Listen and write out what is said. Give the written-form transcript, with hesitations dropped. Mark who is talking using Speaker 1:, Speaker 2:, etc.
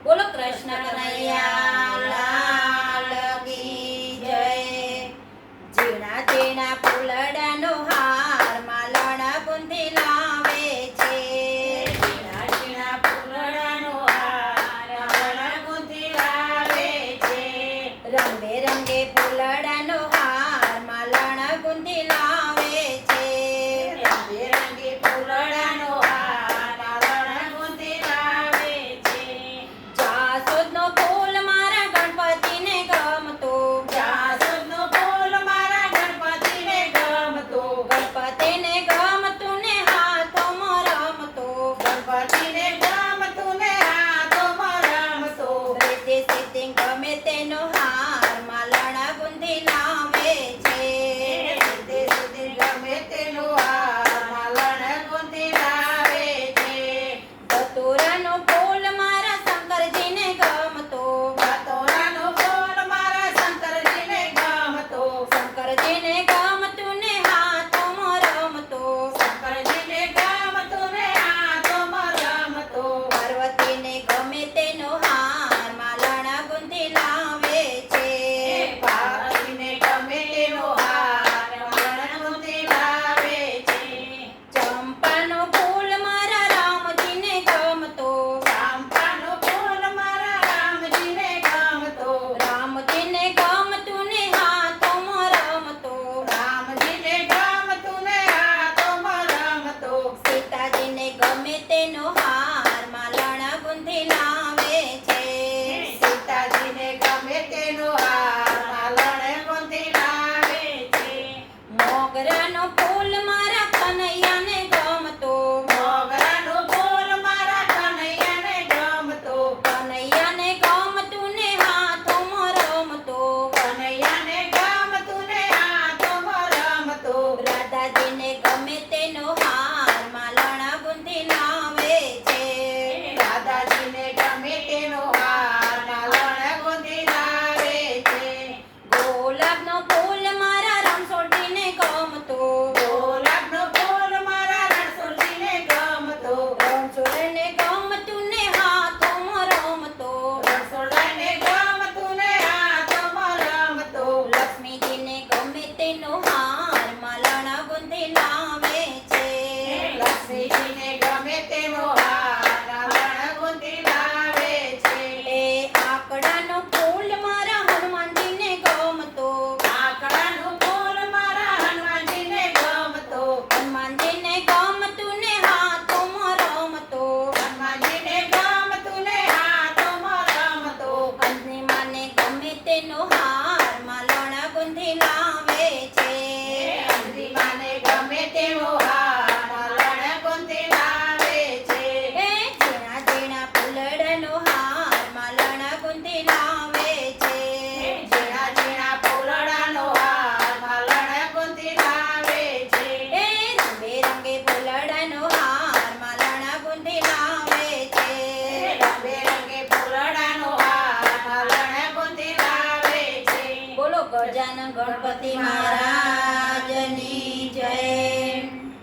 Speaker 1: બોલો કૃષ્ણ કનૈયા લાલ કી જય. ઝીણા ઝીણા ફૂલડાનો હાર માલણ ગુંથી લાવે છે.
Speaker 2: ઝીણા ઝીણા ફૂલડાનો હાર માલણ ગુંથી લાવે છે.
Speaker 1: રંગે ફૂલડાનો હાર માલણ ગુંથી લાવે છે.
Speaker 2: રંગે ફૂલડાનો હાર માલણ ગુંથી લાવે છે.
Speaker 1: જાસૂદનો ફૂલ મારા ગણપતિને ગમતો.
Speaker 2: જાસૂદનો ફૂલ મારા ગણપતિને ગમતો.
Speaker 1: ગણપતિને ગમતું ને હાથોમાં રમતો.
Speaker 2: ગણપતિને ગમતું ને હાથોમાં રમતો.
Speaker 1: રીતિ સીધી ગમે તેનો હાર માલણ ગુંથી લાવે છે.
Speaker 2: રીતે સુધી ગમે તેનો હાર માલણ ગુંથી લાવે છે.
Speaker 1: ધતુરાનો ફૂલ મારા શંકરજીને ગમતો.
Speaker 2: ધતોરાનો ફૂલ મારા શંકરજીને ગમતો.
Speaker 1: શંકરજીને ગમતું ને હાથોમાં રમતો.
Speaker 2: શંકરજીને ગમતું ને હાથોમાં રમતો.
Speaker 1: પાર્વતીને ગમે તેનો હાર માલણ ગુંથી લાવે છે.
Speaker 2: પાર્વતીને ગમે તેનો હાર માલણ ગુંથી લાવે છે.
Speaker 1: ચંપાનો ફૂલ મારા રામજીને ગમતો.
Speaker 2: ચાંપાનો ફૂલ મારા રામજીને ગમતો.
Speaker 1: રામજીને ગમતું ને હાથોમાં રમતો.
Speaker 2: રામજીને ગમતું ને હાથોમાં રમતો.
Speaker 1: સીતાજીને ગમે તેનો હાર માલણ ગુંથી લાવે છે.
Speaker 2: સીતાજીને ગમે તેનો હાર માલણ ગુંથી લાવે છે.
Speaker 1: મોગરાનો ફૂલ મારા કનૈયાને ગમતો.
Speaker 2: મોગરાનો ફૂલ મારા કનૈયાને ગમતો.
Speaker 1: કનૈયાને ગમતું ને હાથોમાં રમતો.
Speaker 2: કનૈયાને ગમતું ને હાથોમાં રમતો.
Speaker 1: રાધાજીને ગમે તેનો હાર માલણ ગુંથી લાવે છે.
Speaker 2: રાધાજીને ગમે તેનો હાર માલણ ગુંથી લાવે છે.
Speaker 1: ગોલાબનો ફૂલ મારા રણછોડજીને ગમતો.
Speaker 2: ગોલાબનો ફૂલ મારા રણછોડજીને ગમતો.
Speaker 1: રણછોડને ગમતું ને હાથોમાં રમતો.
Speaker 2: રણછોડને ગમતું ને હાથોમાં રમતો.
Speaker 1: લક્ષ્મીજીને ગમે તેનો હાર માલણ ગુંથી લાવે છે.
Speaker 2: લક્ષ્મીજીને ગમે તેનો હાર માલણ ગુંથી લાવે છે.
Speaker 1: એ આકડાનો ફૂલ મારા હનુમાનજીને ગમતો.
Speaker 2: આકડાનું ફૂલ મારા હનુમાનજીને ગમતો.
Speaker 1: હનુમાનજીને ગમતું ને હાથોમાં રમતો.
Speaker 2: હનુમાનજીને ગમતું ને હાથોમાં રમતો.
Speaker 1: અંજની માને ગમે તેનો હાર માલણ ગુંથી લાવે છે.
Speaker 2: અંજની માને ગમે તેનો હાર માલણ ગુંથી લાવે છે.
Speaker 1: એ ઝીણા ઝીણા ફૂલડાનો હાર માલણ ગુંથી લાવે છે.
Speaker 2: ઝીણા ઝીણા ફૂલડાનો હાર માલણ ગુંથી લાવે છે.
Speaker 1: એ રંગે ફૂલડાનો હાર માલણ ગુંથી લાવે છે.
Speaker 2: રંગે ફૂલડાનો હાર માલણ ગુંથી લાવે છે.
Speaker 1: બોલો ગજાનન ગણપતિ મહારાજની જય.